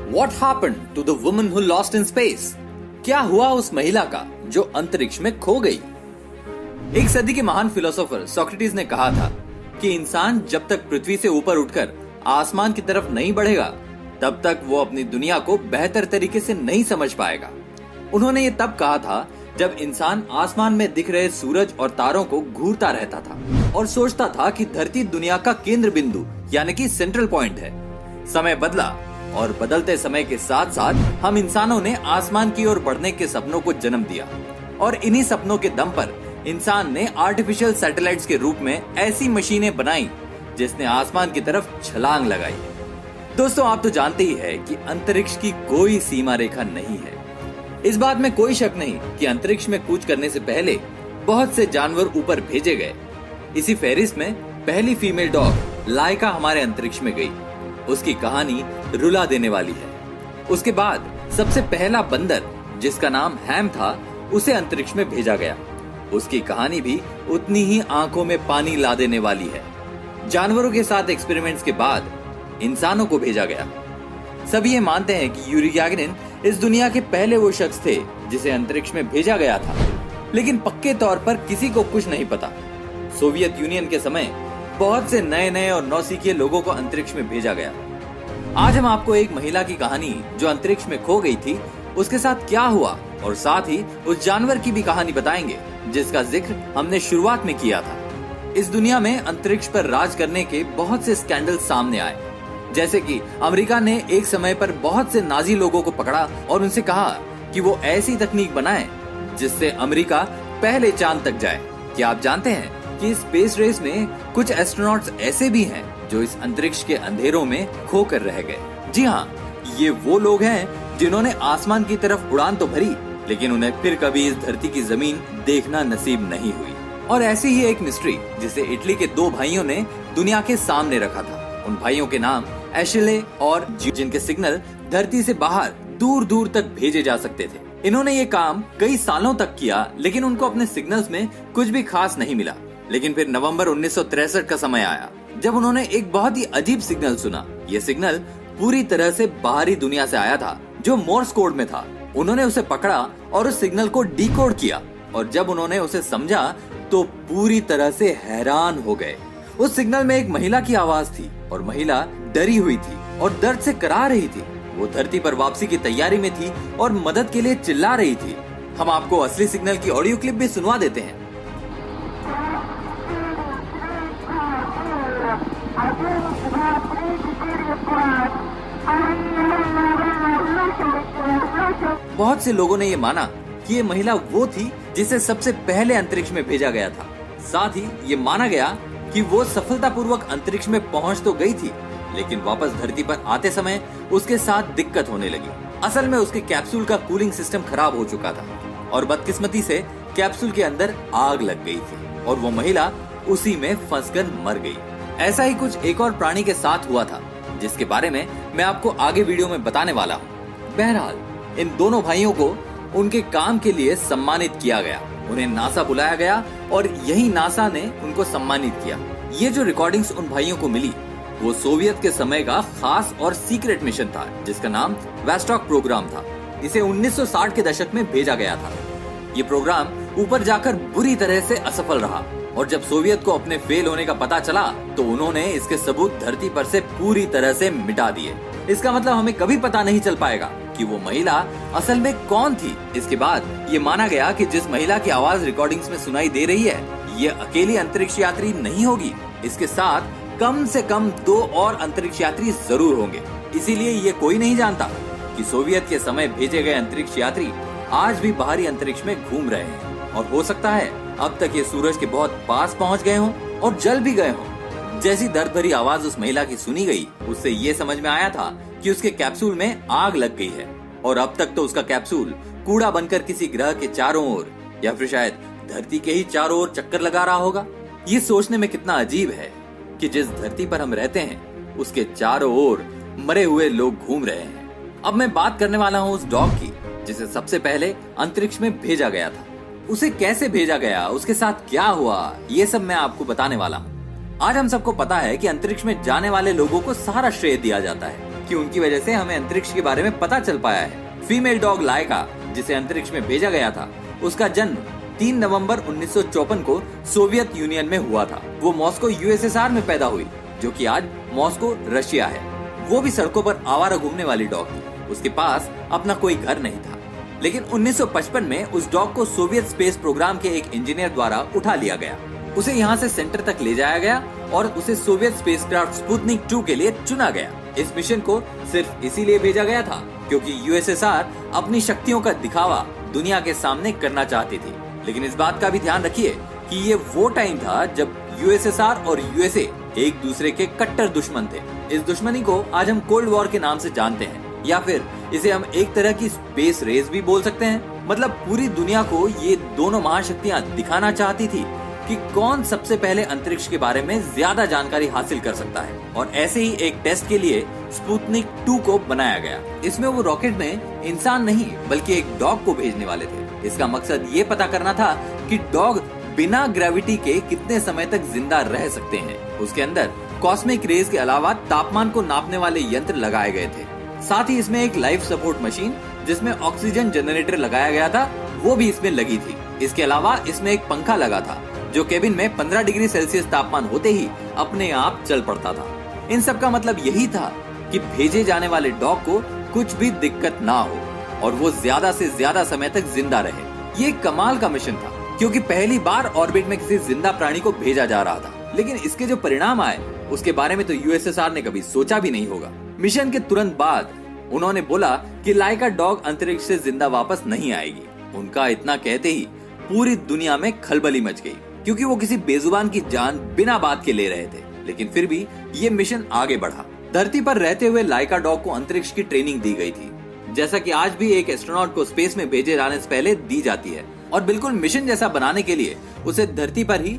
What happened to the woman who lost in space? क्या हुआ उस महिला का जो अंतरिक्ष में खो गई? एक सदी के महान फिलोसोफर सोक्रेटिस ने कहा था कि इंसान जब तक पृथ्वी से ऊपर उठकर आसमान की तरफ नहीं बढ़ेगा, तब तक वो अपनी दुनिया को बेहतर तरीके से नहीं समझ पाएगा। उन्होंने ये तब कहा था जब इंसान आसमान में दिख रहे सूरज और तारों को घूरता रहता था और सोचता था कि धरती दुनिया का केंद्र बिंदु यानी कि सेंट्रल पॉइंट है। समय बदला और बदलते समय के साथ साथ हम इंसानों ने आसमान की ओर बढ़ने के सपनों को जन्म दिया और इन्हीं सपनों के दम पर इंसान ने आर्टिफिशियल सैटेलाइट्स के रूप में ऐसी मशीनें बनाई जिसने आसमान की तरफ छलांग लगाई। दोस्तों, आप तो जानते ही है कि अंतरिक्ष की कोई सीमा रेखा नहीं है। इस बात में कोई शक नहीं कि अंतरिक्ष में कूच करने से पहले बहुत से जानवर ऊपर भेजे गए। इसी फेरिस में पहली फीमेल डॉग लाइका हमारे अंतरिक्ष में गई। उसकी कहानी रुला देने वाली है। उसके बाद सबसे पहला बंदर जिसका नाम हैम था, उसे अंतरिक्ष में भेजा गया। उसकी कहानी भी उतनी ही आंखों में पानी ला देने वाली है। जानवरों के साथ एक्सपेरिमेंट्स के बाद इंसानों को भेजा गया। सभी ये मानते हैं कि यूरी गैगरिन इस दुनिया के पहले वो शख्स थे जिसे अंतरिक्ष में भेजा गया था, लेकिन पक्के तौर पर किसी को कुछ नहीं पता। सोवियत यूनियन के समय बहुत से नए नए और नौसिखिए लोगों को अंतरिक्ष में भेजा गया। आज हम आपको एक महिला की कहानी जो अंतरिक्ष में खो गई थी, उसके साथ क्या हुआ और साथ ही उस जानवर की भी कहानी बताएंगे जिसका जिक्र हमने शुरुआत में किया था। इस दुनिया में अंतरिक्ष पर राज करने के बहुत से स्कैंडल सामने आए, जैसे कि अमेरिका ने एक समय पर बहुत से नाजी लोगों को पकड़ा और उनसे कहा कि वो ऐसी तकनीक बनाएं जिससे अमेरिका पहले चांद तक जाए। क्या आप जानते हैं कि स्पेस रेस में कुछ एस्ट्रोनॉट्स ऐसे भी हैं जो इस अंतरिक्ष के अंधेरों में खोकर रह गए? जी हाँ, ये वो लोग हैं जिन्होंने आसमान की तरफ उड़ान तो भरी, लेकिन उन्हें फिर कभी इस धरती की जमीन देखना नसीब नहीं हुई। और ऐसी ही एक मिस्ट्री जिसे इटली के दो भाइयों ने दुनिया के सामने रखा था। उन भाइयों के नाम एशले और जिनके सिग्नल धरती से बाहर दूर दूर तक भेजे जा सकते थे। इन्होंने ये काम कई सालों तक किया, लेकिन उनको अपने सिग्नल्स में कुछ भी खास नहीं मिला। लेकिन फिर नवंबर 1963 का समय आया जब उन्होंने एक बहुत ही अजीब सिग्नल सुना। ये सिग्नल पूरी तरह से बाहरी दुनिया से आया था जो मोर्स कोड में था। उन्होंने उसे पकड़ा और उस सिग्नल को डिकोड किया, और जब उन्होंने उसे समझा तो पूरी तरह से हैरान हो गए। उस सिग्नल में एक महिला की आवाज थी और महिला डरी हुई थी और दर्द से करा रही थी। वो धरती पर वापसी की तैयारी में थी और मदद के लिए चिल्ला रही थी। हम आपको असली सिग्नल की ऑडियो क्लिप भी सुनवा देते हैं। बहुत से लोगों ने ये माना कि ये महिला वो थी जिसे सबसे पहले अंतरिक्ष में भेजा गया था। साथ ही ये माना गया कि वो सफलतापूर्वक अंतरिक्ष में पहुंच तो गई थी, लेकिन वापस धरती पर आते समय उसके साथ दिक्कत होने लगी। असल में उसके कैप्सूल का कूलिंग सिस्टम खराब हो चुका था और बदकिस्मती से कैप्सूल के अंदर आग लग गई थी और वो महिला उसी में फंसकर मर गई। ऐसा ही कुछ एक और प्राणी के साथ हुआ था जिसके बारे में मैं आपको आगे वीडियो में बताने वाला हूँ। बहरहाल, इन दोनों भाइयों को उनके काम के लिए सम्मानित किया गया। उन्हें नासा बुलाया गया और यही नासा ने उनको सम्मानित किया। ये जो रिकॉर्डिंग्स उन भाइयों को मिली वो सोवियत के समय का खास और सीक्रेट मिशन था जिसका नाम वेस्टॉक प्रोग्राम था। इसे 1960 के दशक में भेजा गया था। ये प्रोग्राम ऊपर जाकर बुरी तरह से असफल रहा और जब सोवियत को अपने फेल होने का पता चला तो उन्होंने इसके सबूत धरती पर से पूरी तरह से मिटा दिए। इसका मतलब हमें कभी पता नहीं चल पाएगा कि वो महिला असल में कौन थी। इसके बाद ये माना गया कि जिस महिला की आवाज रिकॉर्डिंग्स में सुनाई दे रही है, ये अकेली अंतरिक्ष यात्री नहीं होगी। इसके साथ कम से कम 2 और अंतरिक्ष यात्री जरूर होंगे। इसीलिए ये कोई नहीं जानता कि सोवियत के समय भेजे गए अंतरिक्ष यात्री आज भी बाहरी अंतरिक्ष में घूम रहे हैं और हो सकता है अब तक ये सूरज के बहुत पास पहुंच गए हों और जल भी गए हों। जैसी दर्द भरी आवाज उस महिला की सुनी गई, उससे ये समझ में आया था कि उसके कैप्सूल में आग लग गई है और अब तक तो उसका कैप्सूल कूड़ा बनकर किसी ग्रह के चारों ओर या फिर शायद धरती के ही चारों ओर चक्कर लगा रहा होगा। ये सोचने में कितना अजीब है कि जिस धरती पर हम रहते हैं उसके चारों ओर मरे हुए लोग घूम रहे हैं। अब मैं बात करने वाला हूँ उस डॉग की जिसे सबसे पहले अंतरिक्ष में भेजा गया था। उसे कैसे भेजा गया, उसके साथ क्या हुआ, ये सब मैं आपको बताने वाला हूँ। आज हम सबको पता है कि अंतरिक्ष में जाने वाले लोगों को सारा श्रेय दिया जाता है, कि उनकी वजह से हमें अंतरिक्ष के बारे में पता चल पाया है। फीमेल डॉग लाइका, जिसे अंतरिक्ष में भेजा गया था, उसका जन्म 3 नवंबर 1954 को सोवियत यूनियन में हुआ था। वो मॉस्को यूएसएसआर में पैदा हुई, जो कि आज मॉस्को रशिया है। वो भी सड़कों पर आवारा घूमने वाली डॉग थी। उसके पास अपना कोई घर नहीं था, लेकिन 1955 में उस डॉग को सोवियत स्पेस प्रोग्राम के एक इंजीनियर द्वारा उठा लिया गया। उसे यहाँ से सेंटर तक ले जाया गया और उसे सोवियत स्पेसक्राफ्ट स्पुतनिक 2 के लिए चुना गया। इस मिशन को सिर्फ इसीलिए भेजा गया था क्योंकि यूएसएसआर अपनी शक्तियों का दिखावा दुनिया के सामने करना चाहती थी। लेकिन इस बात का भी ध्यान रखिए कि ये वो टाइम था जब यूएसएसआर और यूएसए एक दूसरे के कट्टर दुश्मन थे। इस दुश्मनी को आज हम कोल्ड वॉर के नाम से जानते हैं, या फिर इसे हम एक तरह की स्पेस रेस भी बोल सकते हैं। मतलब पूरी दुनिया को ये दोनों महाशक्तियां दिखाना चाहती थी कि कौन सबसे पहले अंतरिक्ष के बारे में ज्यादा जानकारी हासिल कर सकता है। और ऐसे ही एक टेस्ट के लिए स्पुतनिक 2 को बनाया गया। इसमें वो रॉकेट में इंसान नहीं बल्कि एक डॉग को भेजने वाले थे। इसका मकसद ये पता करना था कि डॉग बिना ग्रेविटी के कितने समय तक जिंदा रह सकते हैं। उसके अंदर कॉस्मिक रेज के अलावा तापमान को नापने वाले यंत्र लगाए गए थे। साथ ही इसमें एक लाइफ सपोर्ट मशीन जिसमें ऑक्सीजन जनरेटर लगाया गया था, वो भी इसमें लगी थी। इसके अलावा इसमें एक पंखा लगा था जो केबिन में 15 डिग्री सेल्सियस तापमान होते ही अपने आप चल पड़ता था। इन सब का मतलब यही था कि भेजे जाने वाले डॉग को कुछ भी दिक्कत ना हो और वो ज्यादा से ज्यादा समय तक जिंदा रहे। ये कमाल का मिशन था क्योंकि पहली बार ऑर्बिट में किसी जिंदा प्राणी को भेजा जा रहा था। लेकिन इसके जो परिणाम आए उसके बारे में तो यूएसएसआर ने कभी सोचा भी नहीं होगा। मिशन के तुरंत बाद उन्होंने बोला कि लाइका डॉग अंतरिक्ष से जिंदा वापस नहीं आएगी। उनका इतना कहते ही पूरी दुनिया में खलबली मच गई क्योंकि वो किसी बेजुबान की जान बिना बात के ले रहे थे। लेकिन फिर भी ये मिशन आगे बढ़ा। धरती पर रहते हुए लाइका डॉग को अंतरिक्ष की ट्रेनिंग दी गई थी, जैसा कि आज भी एक एस्ट्रोनॉट को स्पेस में भेजे जाने से पहले दी जाती है। और बिल्कुल मिशन जैसा बनाने के लिए उसे धरती पर ही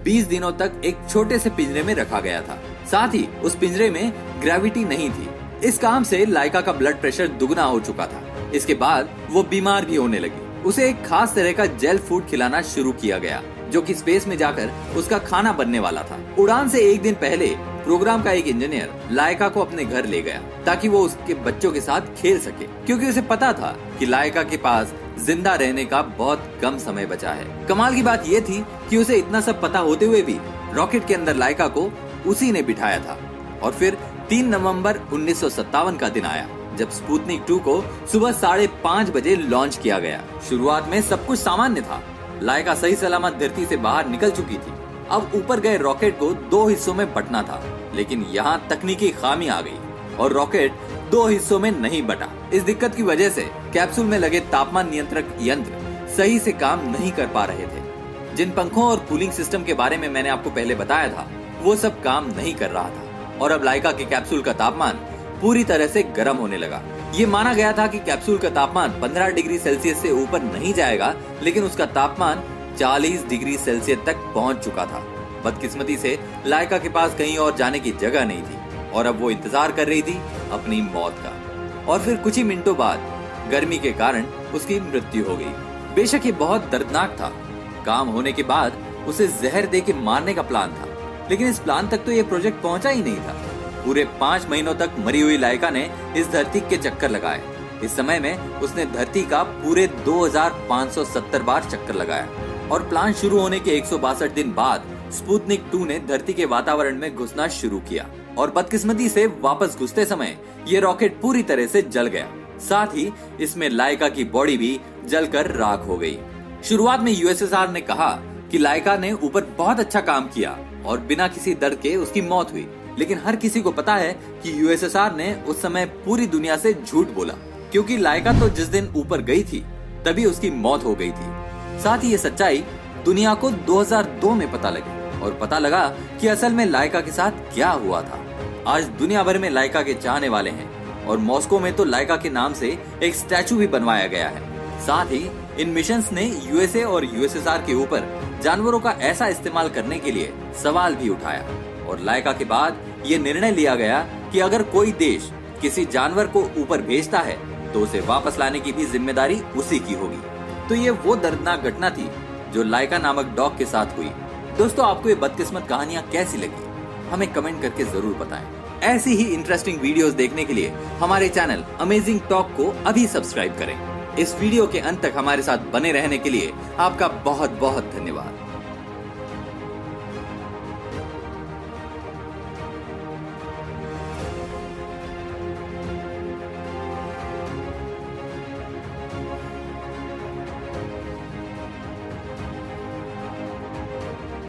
20 दिनों तक एक छोटे से पिंजरे में रखा गया था। साथ ही उस पिंजरे में ग्रेविटी नहीं थी। इस काम से लाइका का ब्लड प्रेशर दुगना हो चुका था। इसके बाद वो बीमार भी होने लगी। उसे एक खास तरह का जेल फूड खिलाना शुरू किया गया जो कि स्पेस में जाकर उसका खाना बनने वाला था। उड़ान से एक दिन पहले प्रोग्राम का एक इंजीनियर लाइका को अपने घर ले गया ताकि वो उसके बच्चों के साथ खेल सके, क्योंकि उसे पता था कि लाइका के पास जिंदा रहने का बहुत कम समय बचा है। कमाल की बात ये थी कि उसे इतना सब पता होते हुए भी रॉकेट के अंदर लाइका को उसी ने बिठाया था। और फिर 3 नवंबर 1957 का दिन आया जब स्पुतनिक 2 को सुबह 5:30 बजे लॉन्च किया गया। शुरुआत में सब कुछ सामान्य था। लाइका सही सलामत धरती से बाहर निकल चुकी थी। अब ऊपर गए रॉकेट को 2 हिस्सों में बंटना था, लेकिन यहाँ तकनीकी खामी आ गई और रॉकेट 2 हिस्सों में नहीं बटा। इस दिक्कत की वजह से कैप्सूल में लगे तापमान नियंत्रक यंत्र सही से काम नहीं कर पा रहे थे। जिन पंखों और कूलिंग सिस्टम के बारे में मैंने आपको पहले बताया था, वो सब काम नहीं कर रहा था और अब लाइका के कैप्सूल का तापमान पूरी तरह से गर्म होने लगा। ये माना गया था कि कैप्सूल का तापमान 15 डिग्री सेल्सियस से ऊपर नहीं जाएगा, लेकिन उसका तापमान 40 डिग्री सेल्सियस तक पहुंच चुका था। बदकिस्मती से लाइका के पास कहीं और जाने की जगह नहीं थी और अब वो इंतजार कर रही थी अपनी मौत का। और फिर कुछ ही मिनटों बाद गर्मी के कारण उसकी मृत्यु हो गई। बेशक ये बहुत दर्दनाक था। काम होने के बाद उसे जहर दे के मारने का प्लान था, लेकिन इस प्लान तक तो ये प्रोजेक्ट पहुंचा ही नहीं था। पूरे 5 महीनों तक मरी हुई लाइका ने इस धरती के चक्कर लगाए। इस समय में उसने धरती का पूरे 2570 बार चक्कर लगाया और प्लान शुरू होने के 162 दिन बाद स्पुतनिक 2 ने धरती के वातावरण में घुसना शुरू किया और बदकिस्मती से वापस घुसते समय ये रॉकेट पूरी तरह से जल गया। साथ ही इसमें लाइका की बॉडी भी जलकर राख हो गई। शुरुआत में यूएसएसआर ने कहा कि लाइका ने ऊपर बहुत अच्छा काम किया और बिना किसी दर्द के उसकी मौत हुई, लेकिन हर किसी को पता है कि यूएसएसआर ने उस समय पूरी दुनिया से झूठ बोला, क्योंकि लाइका तो जिस दिन ऊपर गई थी तभी उसकी मौत हो गई थी। साथ ही ये सच्चाई दुनिया को 2002 में पता लगी और पता लगा कि असल में लाइका के साथ क्या हुआ था। आज दुनिया भर में लाइका के चाहने वाले हैं और मॉस्को में तो लाइका के नाम से एक स्टैचू भी बनवाया गया है। साथ ही इन मिशंस ने यूएसए और यूएसएसआर के ऊपर जानवरों का ऐसा इस्तेमाल करने के लिए सवाल भी उठाया और लाइका के बाद ये निर्णय लिया गया कि अगर कोई देश किसी जानवर को ऊपर भेजता है तो उसे वापस लाने की भी जिम्मेदारी उसी की होगी। तो ये वो दर्दनाक घटना थी जो लाइका नामक डॉग के साथ हुई। दोस्तों, आपको ये बदकिस्मत कहानियां कैसी लगी हमें कमेंट करके जरूर बताएं। ऐसी ही इंटरेस्टिंग वीडियोस देखने के लिए हमारे चैनल अमेजिंग टॉक को अभी सब्सक्राइब करें। इस वीडियो के अंत तक हमारे साथ बने रहने के लिए आपका बहुत बहुत धन्यवाद।